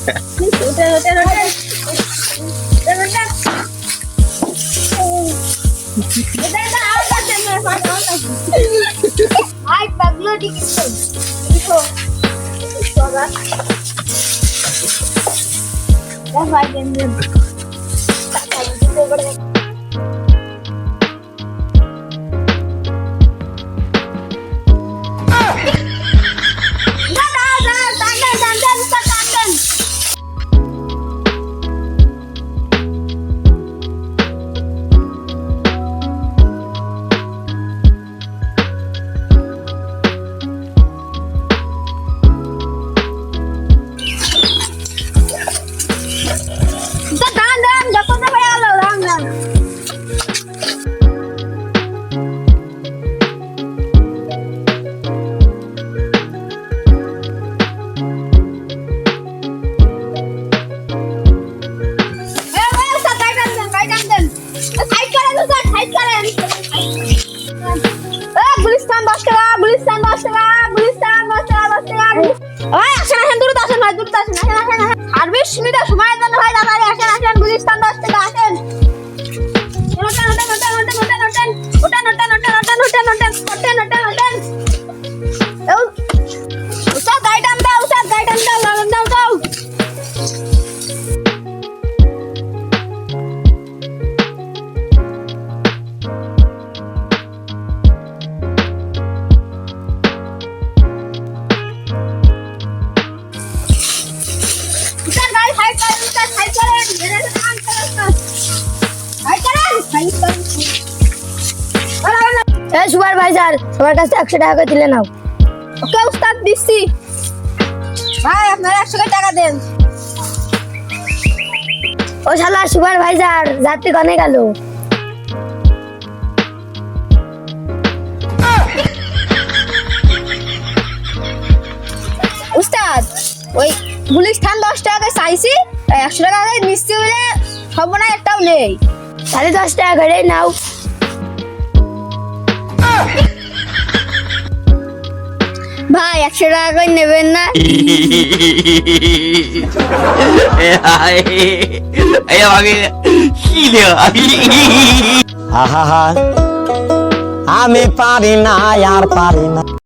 Ay, paglo di gitu. Itu. Coba. Dah bagian dulu. Tak tahu juga berapa. Supervisor সবার কাছে 100 টাকা করে দিলে নাও। ওকে উস্তাদ দিচ্ছি। ভাই আপনারা 100 টাকা দেন। ও শালা সুপারভাইজার যাত্রী কনে গেল? উস্তাদ ওই গুলিস্তান 10 টাকা চাইছি 100 টাকা দিয়ে নিচ্ছি বলে সর্বনা একটাও নেই। তাহলে 10 টাকা করে নাও। ভাই 100 টাকা করে নেবেন না? আমি পারি না আর পারি না।